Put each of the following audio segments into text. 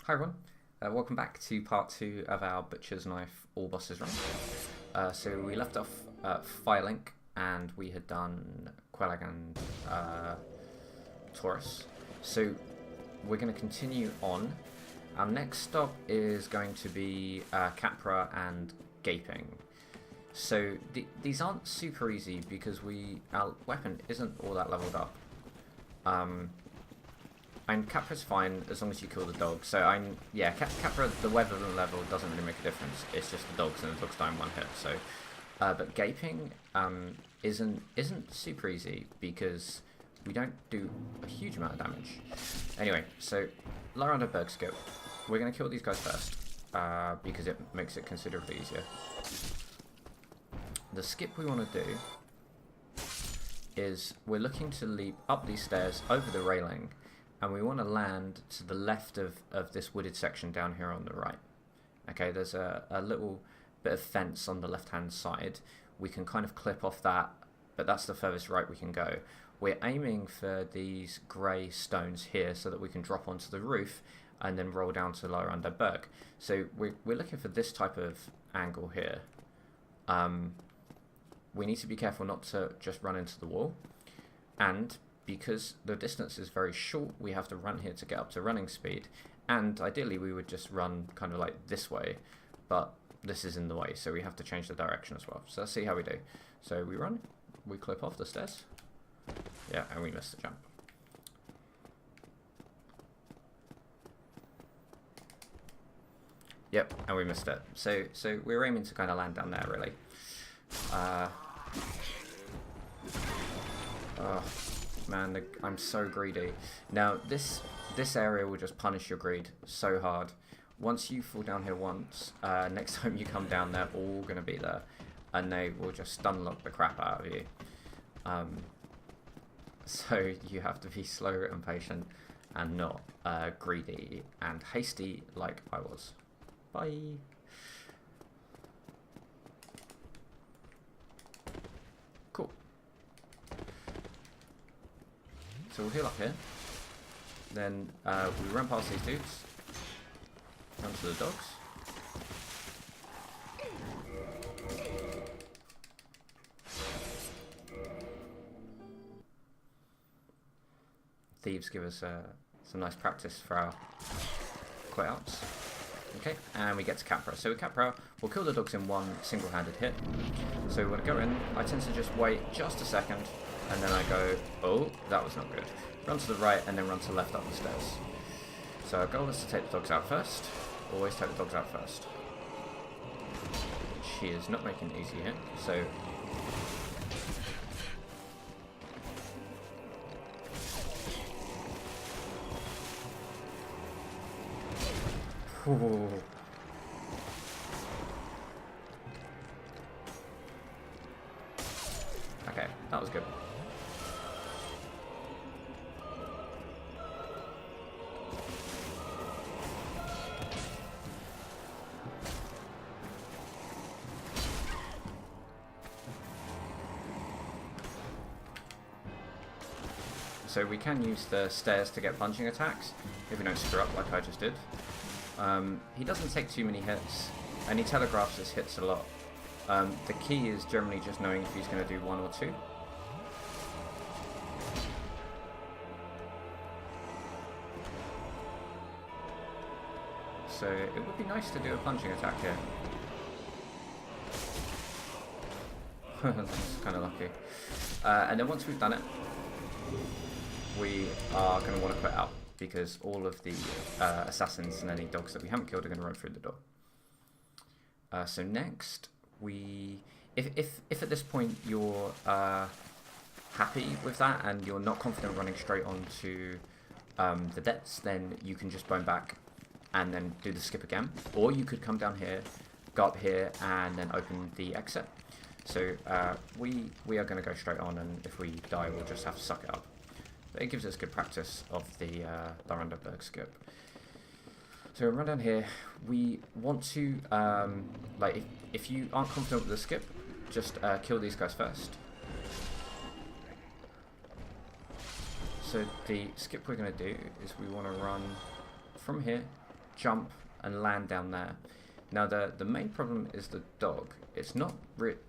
Hi everyone, welcome back to part 2 of our Butcher's Knife All Bosses run. So we left off Firelink and we had done Quelag and Taurus. So we're going to continue on. Our next stop is going to be Capra and Gaping. So these aren't super easy because our weapon isn't all that leveled up. And Capra's fine as long as you kill the dog. So Capra, the weather level doesn't really make a difference. It's just the dogs, and the dogs die in one hit. So, but Gaping isn't super easy because we don't do a huge amount of damage. Anyway, so Londo Berg skip. We're gonna kill these guys first because it makes it considerably easier. The skip we want to do is we're looking to leap up these stairs over the railing. And we want to land to the left of this wooded section down here on the right. Okay, there's a little bit of fence on the left-hand side. We can kind of clip off that, but that's the furthest right we can go. We're aiming for these grey stones here so that we can drop onto the roof and then roll down to Londo Berg. So we're looking for this type of angle here. We need to be careful not to just run into the wall. And because the distance is very short, we have to run here to get up to running speed. And ideally we would just run kind of like this way, but this is in the way, so we have to change the direction as well. So let's see how we do. So we run, we clip off the stairs. Yeah, and we miss the jump. Yep, and we missed it. So we're aiming to kind of land down there, really. Man, I'm so greedy. Now, this area will just punish your greed so hard. Once you fall down here once, next time you come down, they're all going to be there. And they will just stun lock the crap out of you. So you have to be slow and patient and not greedy and hasty like I was. Bye. Cool. So we'll heal up here, then we run past these dudes, run to the dogs. Thieves give us some nice practice for our quit outs. Okay, and we get to Capra. So with Capra, we'll kill the dogs in one single-handed hit. So we want to go in. I tend to just wait just a second. And then I go, oh, that was not good. Run to the right and then run to the left up the stairs. So our goal is to take the dogs out first. Always take the dogs out first. She is not making it easy here. So ooh. Okay, that was good. So we can use the stairs to get plunging attacks if we don't screw up like I just did. He doesn't take too many hits, and he telegraphs his hits a lot. The key is generally just knowing if he's going to do one or two. So it would be nice to do a plunging attack here. That's kind of lucky. And then once we've done it, we are going to want to quit out because all of the assassins and any dogs that we haven't killed are going to run through the door. So next, if at this point you're happy with that and you're not confident running straight onto the debts, then you can just bone back and then do the skip again. Or you could come down here, go up here, and then open the exit. So we are going to go straight on, and if we die, we'll just have to suck it up. But it gives us good practice of the Londo Berg skip. So run down here. We want to, like, if you aren't confident with the skip, just kill these guys first. So the skip we're going to do is we want to run from here jump and land down there. Now the main problem is the dog. It's not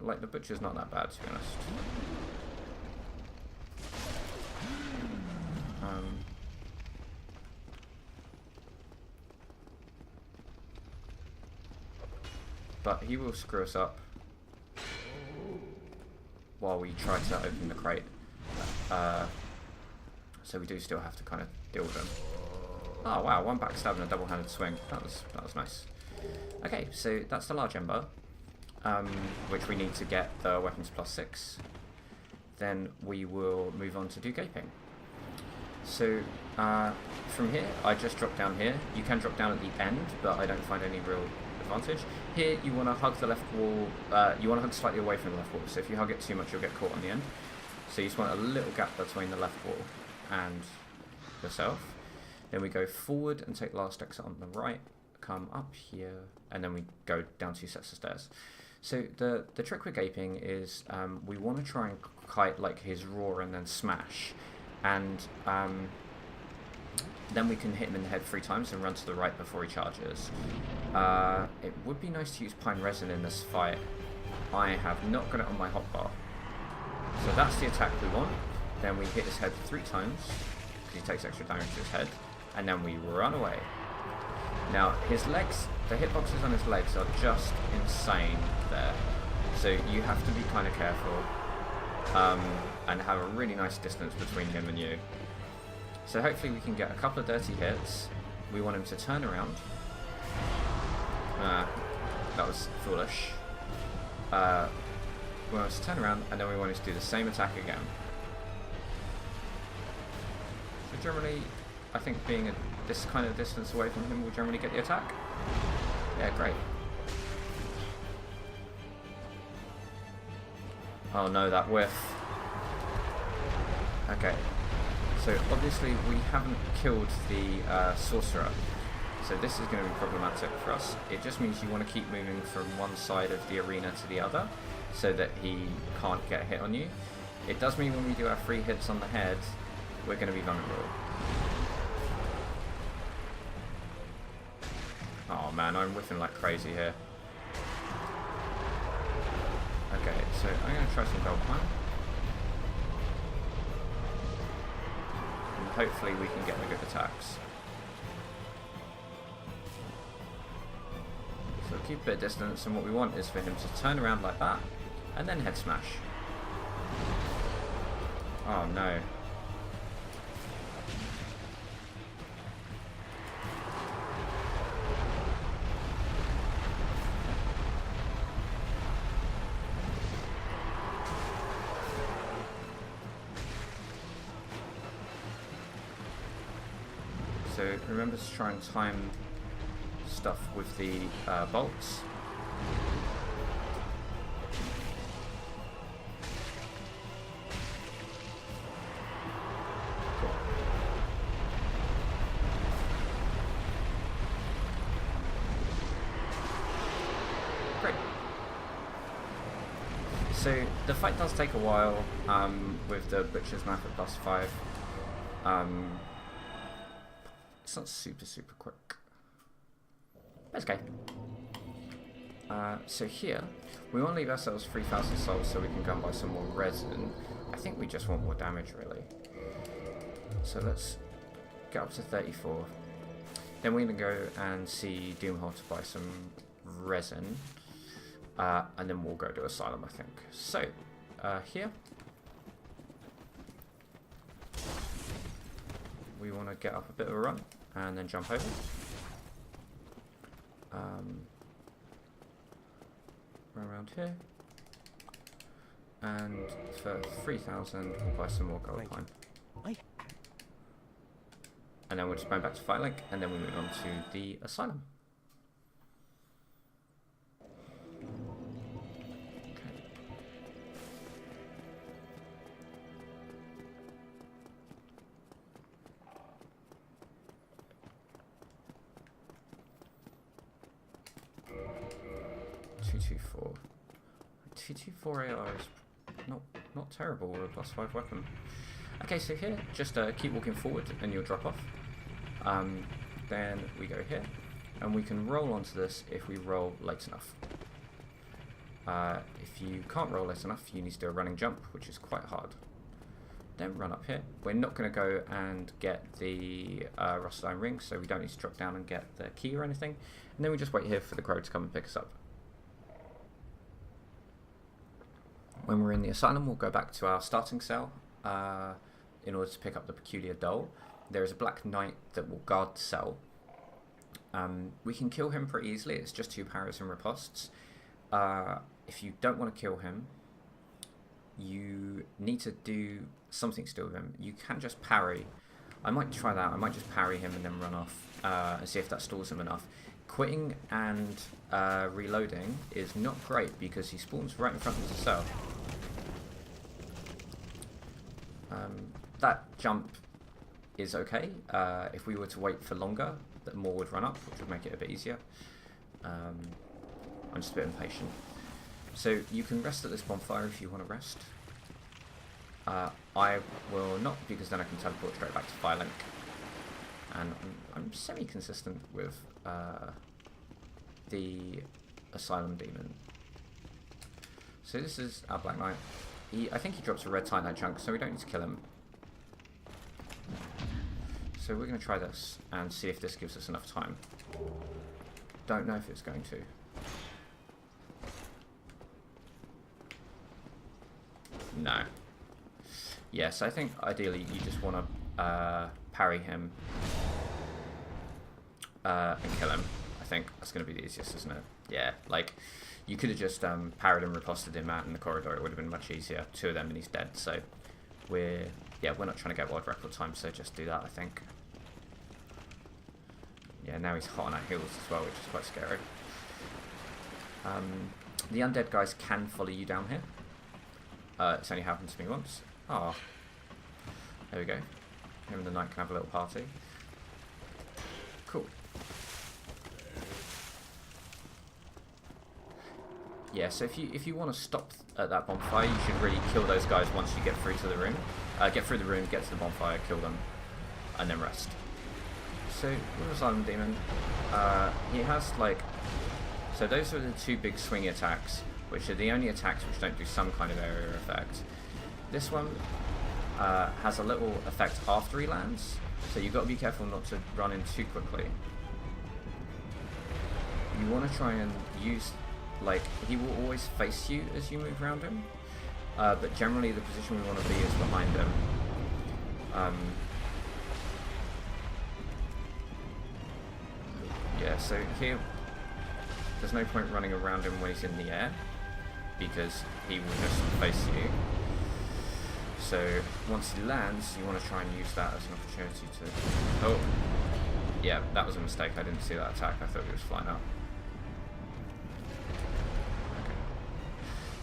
like the butcher's not that bad, to be honest. But he will screw us up while we try to open the crate. So we do still have to kind of deal with them. Oh wow, one backstab and a double-handed swing. That was nice. Okay, so that's the large ember, which we need to get the weapons +6. Then we will move on to do gaping. So from here, I just drop down here. You can drop down at the end, but I don't find any real advantage. Here, you want to hug the left wall. You want to hug slightly away from the left wall. So if you hug it too much, you'll get caught on the end. So you just want a little gap between the left wall and yourself. Then we go forward and take last exit on the right. Come up here, and then we go down 2 sets of stairs. So the trick with gaping is we want to try and kite like his roar and then smash, and then we can hit him in the head 3 times and run to the right before he charges. It would be nice to use pine resin in this fight. I have not got it on my hotbar. So that's the attack we want. Then we hit his head 3 times, because he takes extra damage to his head, and then we run away. Now, his legs, the hitboxes on his legs are just insane there. So you have to be kind of careful and have a really nice distance between him and you. So hopefully we can get a couple of dirty hits. We want him to turn around. That was foolish. We want him to turn around, and then we want him to do the same attack again. So generally, I think being this kind of distance away from him will generally get the attack. Yeah, great. Oh no, that whiff. Okay. So obviously we haven't killed the sorcerer, so this is going to be problematic for us. It just means you want to keep moving from one side of the arena to the other, so that he can't get a hit on you. It does mean when we do our 3 hits on the head, we're going to be vulnerable. Oh man, I'm whiffing like crazy here. Okay, so I'm going to try some Velpine. And hopefully we can get the good attacks. So keep a bit of distance, and what we want is for him to turn around like that, and then head smash. Oh no. So remember to try and time stuff with the bolts. Cool. Great. So the fight does take a while with the Butcher's Map at +5. It's not super quick. That's okay. So here, we want to leave ourselves 3,000 souls so we can go and buy some more resin. I think we just want more damage, really. So let's get up to 34. Then we're going to go and see Doomhole to buy some resin. And then we'll go to Asylum, I think. So, here. We want to get up a bit of a run and then jump over. Run around here. And for 3,000, we'll buy some more gold pine. And then we'll just go back to Fight Link, and then we move on to the Asylum. 224. 224 AR is not terrible with a +5 weapon. Okay, so here, just keep walking forward and you'll drop off. Then we go here. and we can roll onto this if we roll late enough. If you can't roll late enough, you need to do a running jump, which is quite hard. Then run up here. We're not going to go and get the rusted iron ring, so we don't need to drop down and get the key or anything. And then we just wait here for the crow to come and pick us up. When we're in the asylum, we'll go back to our starting cell in order to pick up the peculiar doll. There is a black knight that will guard the cell. We can kill him pretty easily. It's just 2 parries and ripostes. If you don't want to kill him, you need to do something still with him. You can just parry. I might try that. I might just parry him and then run off and see if that stalls him enough. Quitting and reloading is not great because he spawns right in front of the cell. That jump is okay. If we were to wait for longer, that more would run up, which would make it a bit easier. I'm just a bit impatient. So you can rest at this bonfire if you want to rest. I will not, because then I can teleport straight back to Firelink. And I'm semi-consistent with the Asylum Demon. So this is our Black Knight. I think he drops a red Titanite chunk, so we don't need to kill him. So we're going to try this and see if this gives us enough time. Don't know if it's going to. No. Yes, I think ideally you just want to parry him and kill him. I think that's going to be the easiest, isn't it? Yeah, like, you could have just parried and riposted him out in the corridor. It would have been much easier. 2 of them and he's dead. So we're not trying to get world record time, so just do that, I think. Yeah, now he's hot on our heels as well, which is quite scary. The undead guys can follow you down here. It's only happened to me once. Ah, there we go. Him and the knight can have a little party. Cool. Yeah, so if you want to stop at that bonfire, you should really kill those guys once you get through to the room. Get through the room, get to the bonfire, kill them, and then rest. So, with Asylum Demon, he has like... So those are the 2 big swingy attacks, which are the only attacks which don't do some kind of area effect. This one has a little effect after he lands, so you've got to be careful not to run in too quickly. You want to try and use... Like, he will always face you as you move around him, but generally the position we want to be is behind him. Yeah, so here, there's no point running around him when he's in the air, because he will just face you. So, once he lands, you want to try and use that as an opportunity to... Oh, yeah, that was a mistake. I didn't see that attack. I thought he was flying up.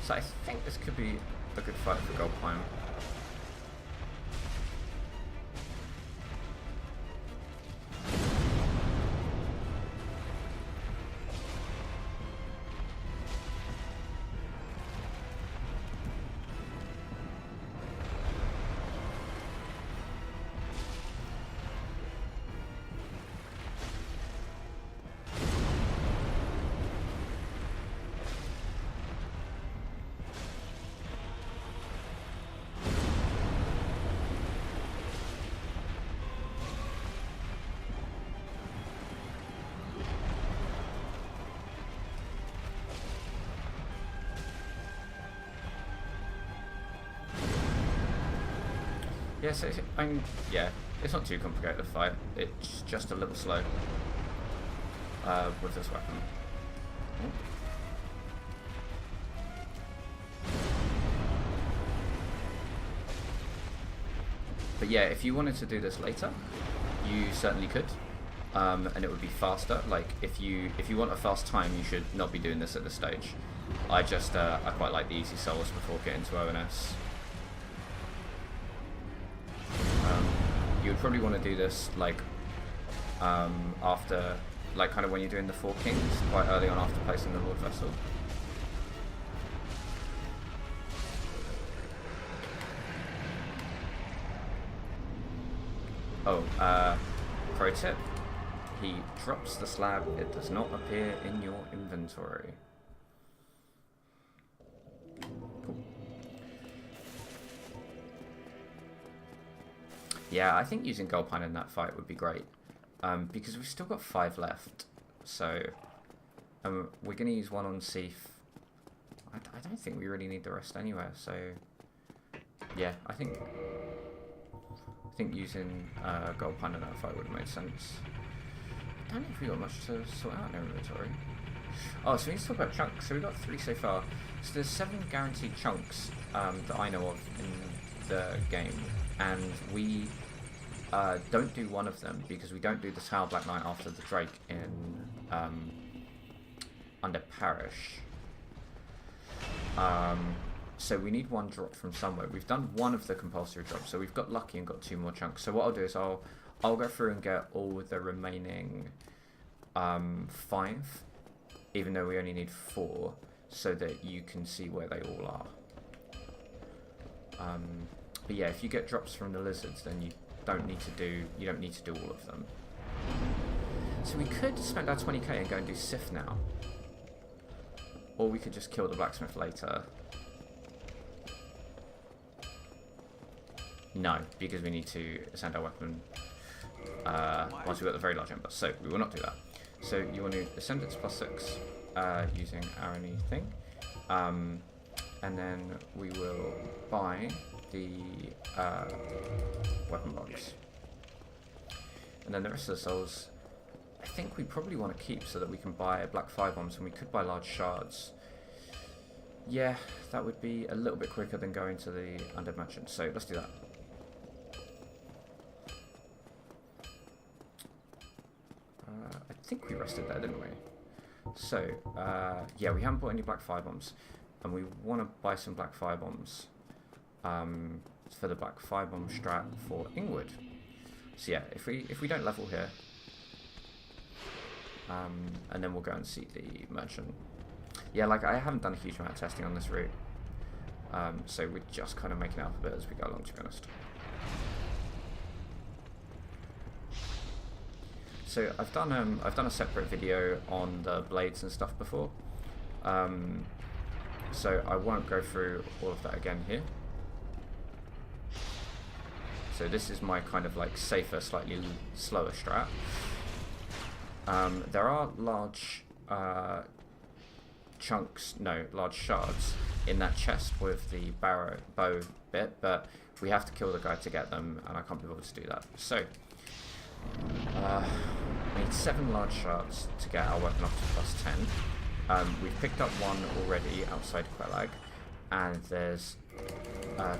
So I think this could be a good fight for Gold Climb. Yeah, so it's not too complicated to fight. It's just a little slow with this weapon. Ooh. But yeah, if you wanted to do this later, you certainly could, and it would be faster. Like if you want a fast time, you should not be doing this at this stage. I quite like the easy souls before getting to ONS. You would probably want to do this like after, like kind of when you're doing the 4 Kings, quite early on after placing the Lord Vessel. Oh, pro tip, he drops the slab, it does not appear in your inventory. Cool. Yeah, I think using gold pine in that fight would be great. Because we've still got 5 left. So, we're going to use one on Seif. I don't think we really need the rest anywhere, so... Yeah, I think using gold pine in that fight would have made sense. I don't know if we got much to sort out in our inventory. Oh, so we need to talk about chunks. So we've got 3 so far. So there's 7 guaranteed chunks that I know of in the game, and we don't do one of them because we don't do the Tower Black Knight after the Drake in under Parish. So we need one drop from somewhere. We've done one of the compulsory drops, so we've got lucky and got 2 more chunks. So what I'll do is I'll go through and get all the remaining 5, even though we only need 4, so that you can see where they all are. But yeah, if you get drops from the lizards, then you don't need to do all of them. So we could spend our 20k and go and do Sif now, or we could just kill the blacksmith later. No, because we need to ascend our weapon once we've got the very large ember. So we will not do that. So you want to ascend it to +6 using our only thing. And then we will buy the weapon box. And then the rest of the souls, I think we probably want to keep so that we can buy black firebombs, and we could buy large shards. Yeah, that would be a little bit quicker than going to the undead merchant. So let's do that. I think we rested there, didn't we? So, yeah, we haven't bought any black firebombs, and we want to buy some black firebombs for the black firebomb strat for Ingwood. So yeah, if we don't level here, and then we'll go and see the merchant. Yeah, like I haven't done a huge amount of testing on this route, so we're just kind of making it up a bit as we go along, to be honest. So I've done a separate video on the blades and stuff before, so I won't go through all of that again here. So this is my kind of like safer, slightly slower strat. There are large large shards in that chest with the bow bit, but we have to kill the guy to get them, and I can't be able to do that. So we need 7 large shards to get our weapon up to +10. We've picked up 1 already outside Quelag, and there's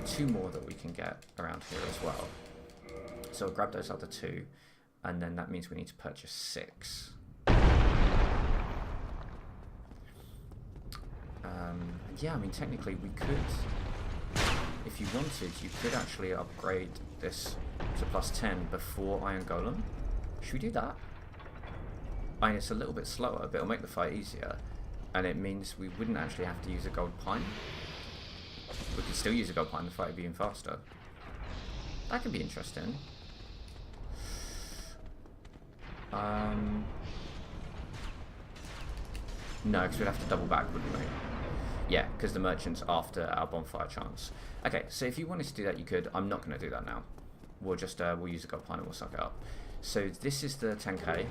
2 more that we can get around here as well. So I'll grab those other 2, and then that means we need to purchase 6. Yeah, I mean, technically we could, if you wanted, you could actually upgrade this to +10 before Iron Golem. Should we do that? I mean, it's a little bit slower, but it'll make the fight easier, and it means we wouldn't actually have to use a gold pine. We could still use a gold pine, the fight would be even faster. That could be interesting. No, because we'd have to double back, wouldn't we? Yeah, because the merchant's after our bonfire chance. Okay, so if you wanted to do that, you could. I'm not going to do that now. We'll just we'll use a gold pine and we'll suck it up. So this is the 10k.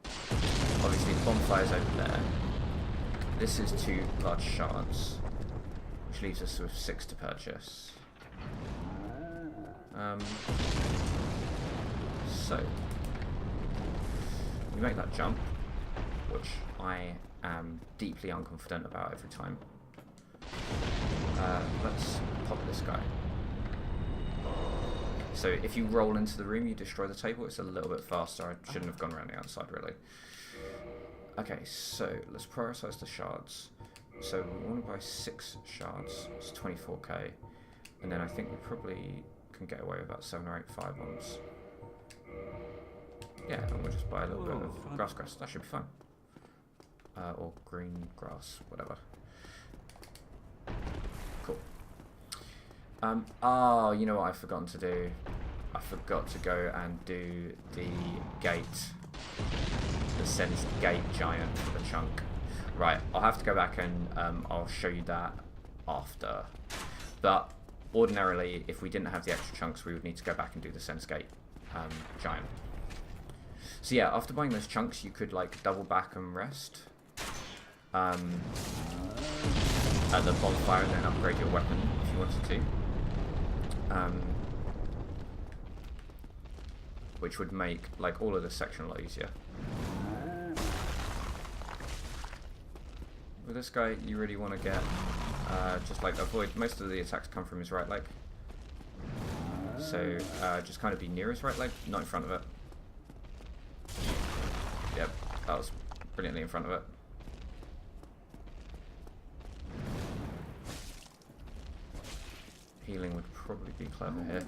Obviously the bonfire's over there. This is 2 large shards, which leaves us with 6 to purchase. So we make that jump, which I am deeply unconfident about every time. Let's pop this guy. So if you roll into the room, you destroy the table. It's a little bit faster. I shouldn't have gone around the outside, really. Okay, so let's prioritize the shards. So we want to buy 6 shards. It's 24k. And then I think we probably can get away with about 7 or 8 firebombs. Yeah, and we'll just buy a little bit of grass. That should be fine. Or green grass, whatever. Cool. Oh, you know what I've forgotten to do? I forgot to go and do the gate Sen's Gate Giant for the chunk. Right, I'll have to go back and I'll show you that after. But ordinarily, if we didn't have the extra chunks, we would need to go back and do the Sen's Gate Giant. So yeah, after buying those chunks, you could like double back and rest at the bonfire and then upgrade your weapon if you wanted to. Which would make like all of this section a lot easier. With this guy, you really want to get just like avoid most of the attacks come from his right leg. So just kind of be near his right leg, not in front of it. Yep, that was brilliantly in front of it. Healing would probably be clever here.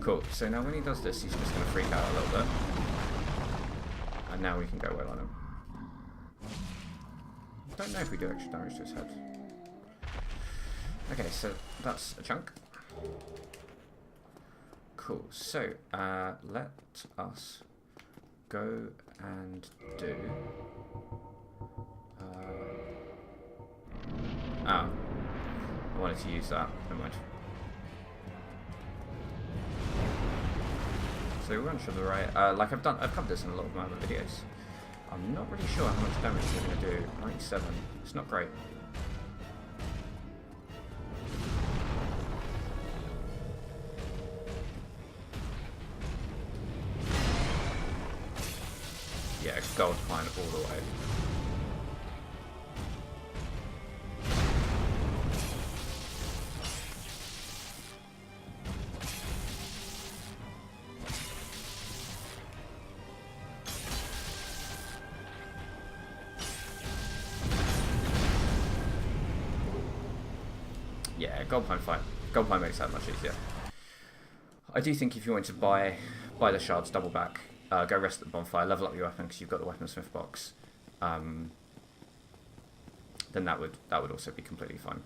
Cool, so now when he does this, he's just going to freak out a little bit. And now we can go well on him. Don't know if we do extra damage to his head. Okay, so that's a chunk. Cool, so let us go and do... I wanted to use that, never mind. So run to the right, like I've covered this in a lot of my other videos. I'm not really sure how much damage we're going to do. 97, it's not great. Yeah, gold fine all the way. Yeah, gold pine fine. Gold pine makes that much easier. I do think if you want to buy the shards, double back, go rest at the bonfire, level up your weapon because you've got the weaponsmith box, then that would also be completely fine.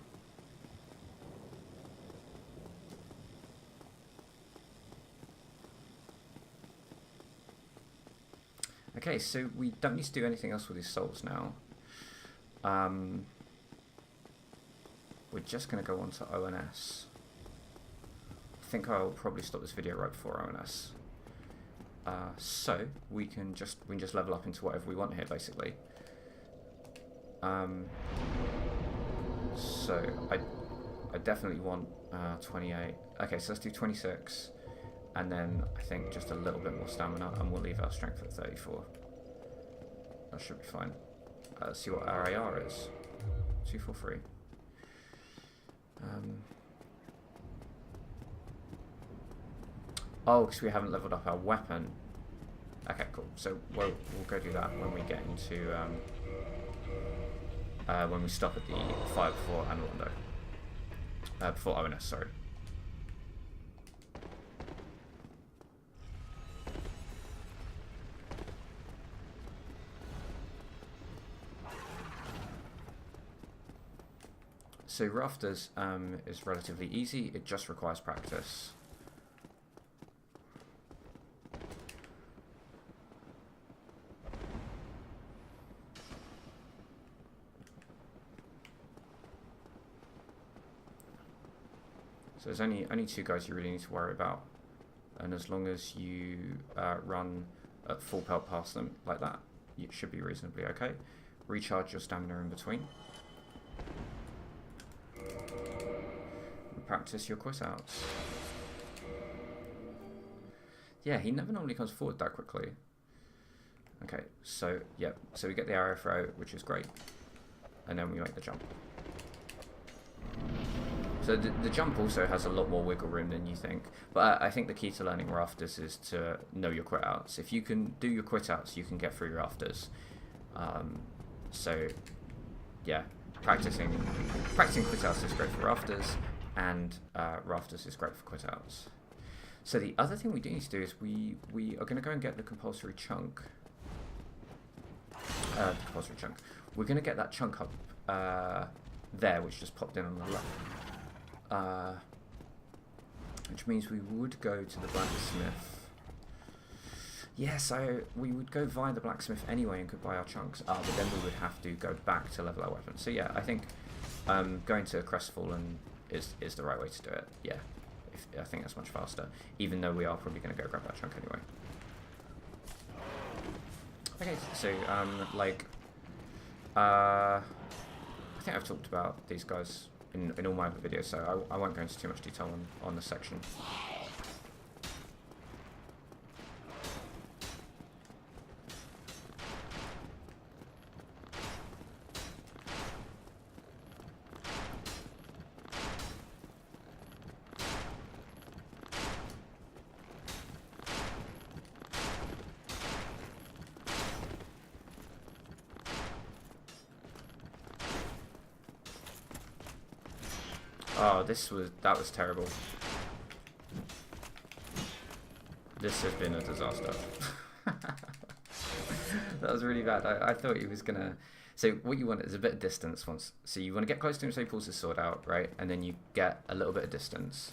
Okay, so we don't need to do anything else with his souls now. We're just going to go on to ONS. I think I'll probably stop this video right before ONS. So we can just level up into whatever we want here, basically. So I definitely want 28. Okay, so let's do 26, and then I think just a little bit more stamina, and we'll leave our strength at 34. That should be fine. Let's see what our AR is. 243. Oh, because we haven't leveled up our weapon. Okay, cool. So we'll go do that when we get into when we stop at the fire before Anor Londo. Before ONS, sorry. So Rafters is relatively easy, it just requires practice. So there's only two guys you really need to worry about, and as long as you run at full pelt past them like that, it should be reasonably okay. Recharge your stamina in between. Practice your quiz outs. Yeah, he never normally comes forward that quickly. Okay, so yeah, so we get the arrow throw, which is great, and then we make the jump. So the jump also has a lot more wiggle room than you think, but I think the key to learning rafters is to know your quit outs. If you can do your quit outs, you can get through rafters. So yeah, practicing quit outs is great for rafters, and rafters is great for quit outs. So the other thing we do need to do is we are going to go and get the compulsory chunk. We're going to get that chunk up there, which just popped in on the left. Which means we would go to the blacksmith. Yeah, so we would go via the blacksmith anyway and could buy our chunks. But then we would have to go back to level our weapons. So yeah, I think going to Crestfallen is the right way to do it. Yeah, I think that's much faster. Even though we are probably going to go grab that chunk anyway. Okay, so I think I've talked about these guys in all my other videos, so I won't go into too much detail on this section. Oh, that was terrible. This has been a disaster. That was really bad. I thought he was gonna. So what you want is a bit of distance once. So you want to get close to him so he pulls his sword out, right? And then you get a little bit of distance.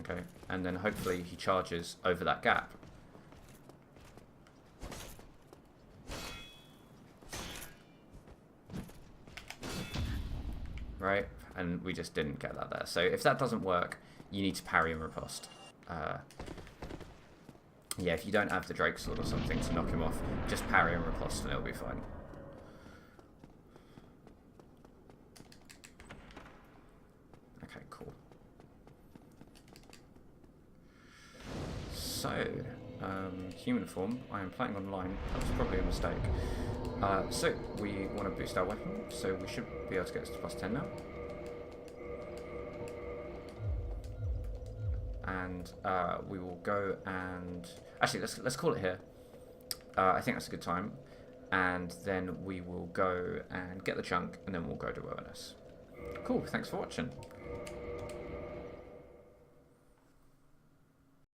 Okay, and then hopefully he charges over that gap. Right, and we just didn't get that there. So if that doesn't work, you need to parry and riposte. Yeah, if you don't have the Drake Sword or something to knock him off, just parry and riposte and it'll be fine. Okay, cool. So, human form, I am playing online. That was probably a mistake. So, we want to boost our weapon, so we should be able to get this to +10 now. And we will go and... Actually, let's call it here. I think that's a good time. And then we will go and get the chunk, and then we'll go to ONS. Cool, thanks for watching.